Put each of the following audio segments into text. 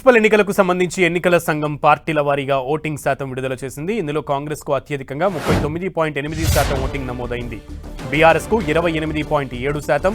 Municipal ఎన్నికలకు సంబంధించి ఎన్నికల సంఘం పార్టీల వారీగా ఓటింగ్ శాతం విడుదల చేసింది. ఇందులో కాంగ్రెస్ కు అత్యధికంగా 39.8% ఓటింగ్ నమోదైంది. బీఆర్ఎస్ కు 28.7%,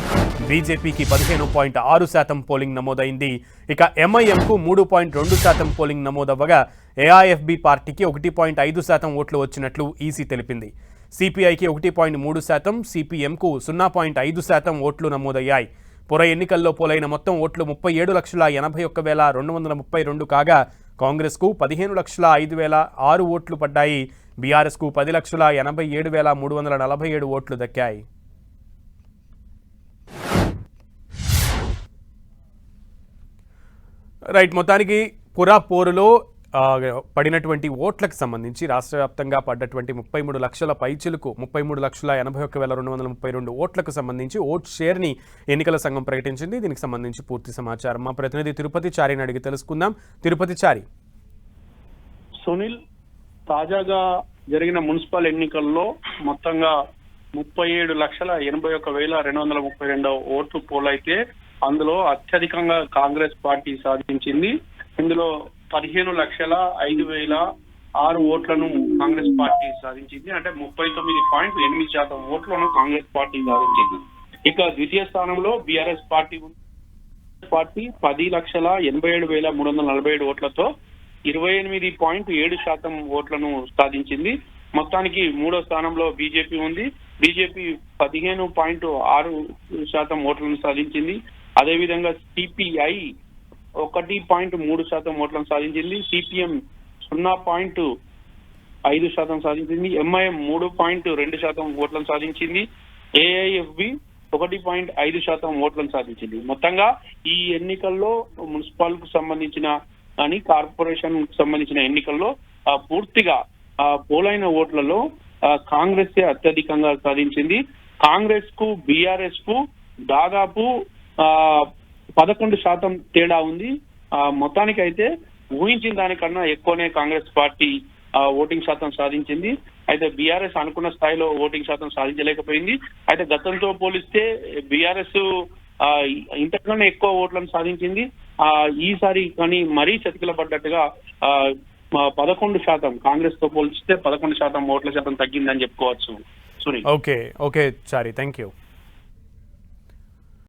బీజేపీకి 15.6% పోలింగ్ నమోదైంది. ఇక ఎంఐఎం కు 3.2% పోలింగ్ నమోదవ్వగా ఏఐఎఫ్బి పార్టీకి 1.5% ఓట్లు వచ్చినట్లు ఈసీ తెలిపింది. సిపిఐకి 1.3%, సిపిఎంకు 0.5% ఓట్లు నమోదయ్యాయి. పుర ఎన్నికల్లో పోలైన మొత్తం ఓట్లు 37,81,232 కాగా కాంగ్రెస్కు 15,05,006 ఓట్లు పడ్డాయి. బీఆర్ఎస్కు 10,87,347 ఓట్లు దక్కాయి. రైట్, మొత్తానికి పురా పోరులో పడినటువంటి ఓట్లకు సంబంధించి రాష్ట్ర వ్యాప్తంగా పడ్డటువంటి 33 లక్షల పైచిలకు 33,81,232 ఓట్లకు సంబంధించి ఓట్ షేర్ని ఎన్నికల సంఘం ప్రకటించింది. దీనికి సంబంధించి పూర్తి సమాచారం మా ప్రతినిధి తిరుపతి చారిని అడిగి తెలుసుకుందాం. తిరుపతి చారి. సునీల్, తాజాగా జరిగిన మున్సిపల్ ఎన్నికల్లో మొత్తంగా 37,81,232 ఓట్లు పోలైతే అందులో అత్యధికంగా కాంగ్రెస్ పార్టీ సాధించింది. ఇందులో 15,05,006 ఓట్లను కాంగ్రెస్ పార్టీ సాధించింది. అంటే 39.8% ఓట్లను కాంగ్రెస్ పార్టీ సాధించింది. ఇక ద్వితీయ స్థానంలో బీఆర్ఎస్ పార్టీ 10,87,347 ఓట్లతో 28.7% ఓట్లను సాధించింది. మొత్తానికి మూడో స్థానంలో బీజేపీ ఉంది. బీజేపీ 15.6% ఓట్లను సాధించింది. అదేవిధంగా సిపిఐ 1.3% ఓట్లను సాధించింది. సిపిఎం 0.5% సాధించింది. ఎంఐఎం 3.2% ఓట్లను సాధించింది. ఏఐఎఫ్బి 1.5% ఓట్లను సాధించింది. మొత్తంగా ఈ ఎన్నికల్లో మున్సిపల్ కు సంబంధించిన కానీ కార్పొరేషన్ కు సంబంధించిన ఎన్నికల్లో పూర్తిగా పోలైన ఓట్లలో కాంగ్రెస్ అత్యధికంగా సాధించింది. కాంగ్రెస్ కు బీఆర్ఎస్ కు దాదాపు 11% తేడా ఉంది. మొత్తానికి అయితే ఊహించిన దానికన్నా ఎక్కువనే కాంగ్రెస్ పార్టీ ఓటింగ్ శాతం సాధించింది. అయితే బీఆర్ఎస్ అనుకున్న స్థాయిలో ఓటింగ్ శాతం సాధించలేకపోయింది. అయితే గతంతో పోలిస్తే బీఆర్ఎస్ ఇంతకన్నా ఎక్కువ ఓట్లను సాధించింది. ఈసారి కానీ మరీ చతికిల పడ్డట్టుగా 11% కాంగ్రెస్ తో పోలిస్తే 11% ఓట్ల శాతం తగ్గిందని చెప్పుకోవచ్చు. Sunil. Okay Chari, thank you.